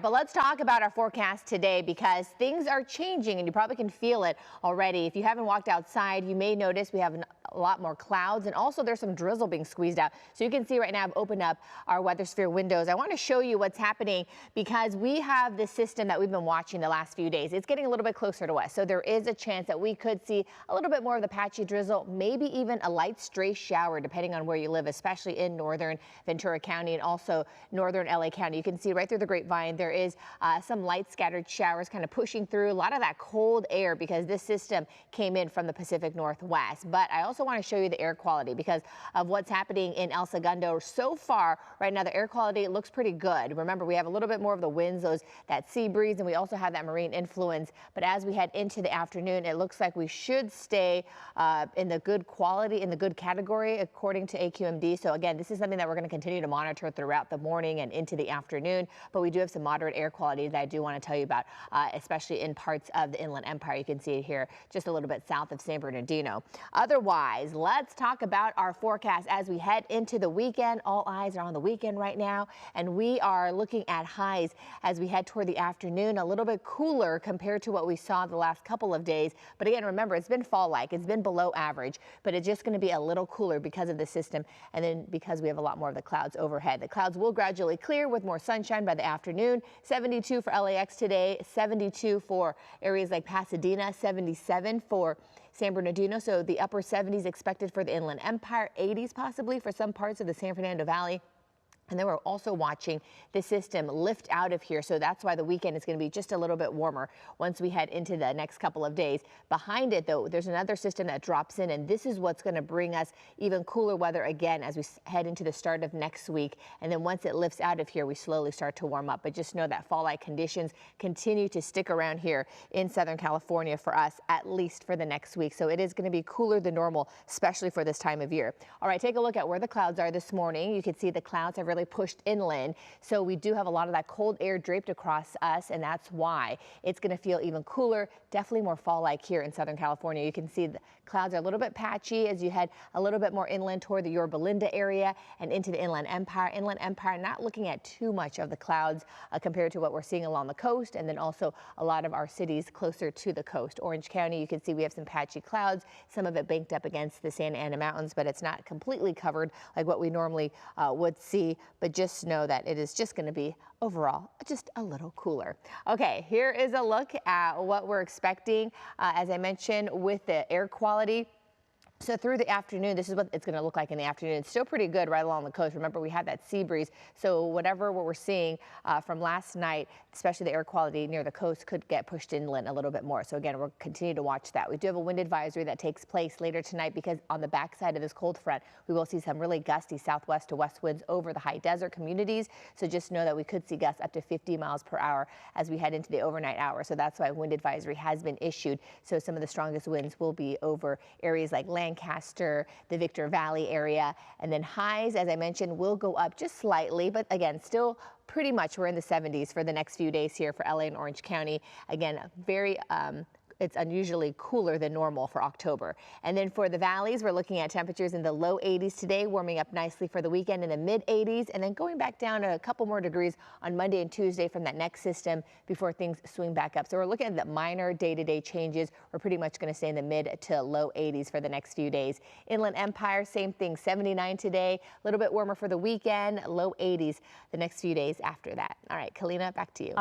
but let's talk about our forecast today because things are changing and you probably can feel it already. If you haven't walked outside, you may notice we have a lot more clouds, and also there's some drizzle being squeezed out. So you can see right now I've opened up our weather sphere windows. I want to show you what's happening because we have this system that we've been watching the last few days. It's getting a little bit closer to us, so there is a chance that we could see a little bit more of the patchy drizzle, maybe even a light stray shower depending on where you live, especially in northern Ventura County and also northern LA County. You can see right through the grapevine there is some light scattered showers kind of pushing through a lot of that cold air because this system came in from the Pacific Northwest. But I also want to show you the air quality because of what's happening in El Segundo. So far right now the air quality looks pretty good. Remember, we have a little bit more of the winds, that sea breeze, and we also have that marine influence. But as we head into the afternoon, it looks like we should stay in the good quality, in the good category according to AQMD. So again, this is something that we're going to continue to monitor throughout the morning and into the afternoon. But we do have some moderate air quality that I do want to tell you about, especially in parts of the Inland Empire. You can see it here just a little bit south of San Bernardino. Otherwise, let's talk about our forecast as we head into the weekend. All eyes are on the weekend right now, and we are looking at highs as we head toward the afternoon, a little bit cooler compared to what we saw the last couple of days. But again, remember, it's been fall-like. It's been below average, but it's just going to be a little cooler because of the system, and then because we have a lot more of the clouds overhead. The clouds will gradually clear with more sunshine by the afternoon. 72 for LAX today, 72 for areas like Pasadena, 77 for San Bernardino, so the upper 70s expected for the Inland Empire, 80s possibly for some parts of the San Fernando Valley. And then we're also watching the system lift out of here. So that's why the weekend is going to be just a little bit warmer once we head into the next couple of days. Behind it, though, there's another system that drops in, and this is what's going to bring us even cooler weather again as we head into the start of next week. And then once it lifts out of here, we slowly start to warm up. But just know that fall-like conditions continue to stick around here in Southern California for us, at least for the next week. So it is going to be cooler than normal, especially for this time of year. All right, take a look at where the clouds are this morning. You can see the clouds have really pushed inland, so we do have a lot of that cold air draped across us, and that's why it's going to feel even cooler, definitely more fall-like here in Southern California. You can see the clouds are a little bit patchy as you head a little bit more inland toward the Yorba Linda area and into the Inland Empire. Inland Empire not looking at too much of the clouds compared to what we're seeing along the coast, and then also a lot of our cities closer to the coast. Orange County, you can see we have some patchy clouds, some of it banked up against the Santa Ana Mountains, but it's not completely covered like what we normally would see. But just know that it is just going to be overall just a little cooler. Okay, here is a look at what we're expecting, as I mentioned, with the air quality. So through the afternoon, this is what it's going to look like in the afternoon. It's still pretty good right along the coast. Remember, we had that sea breeze. So what we're seeing from last night, especially the air quality near the coast, could get pushed inland a little bit more. So again, we'll continue to watch that. We do have a wind advisory that takes place later tonight because on the backside of this cold front, we will see some really gusty southwest to west winds over the high desert communities. So just know that we could see gusts up to 50 miles per hour as we head into the overnight hours. So that's why a wind advisory has been issued. So some of the strongest winds will be over areas like Lancaster, the Victor Valley area, and then highs, as I mentioned, will go up just slightly, but again, still pretty much we're in the 70s for the next few days here for LA and Orange County. Again, very it's unusually cooler than normal for October. And then for the valleys, we're looking at temperatures in the low 80s today, warming up nicely for the weekend in the mid 80s, and then going back down a couple more degrees on Monday and Tuesday from that next system before things swing back up. So we're looking at the minor day-to-day changes. We're pretty much going to stay in the mid to low 80s for the next few days. Inland Empire, same thing, 79 today, a little bit warmer for the weekend, low 80s the next few days after that. All right, Kalina, back to you.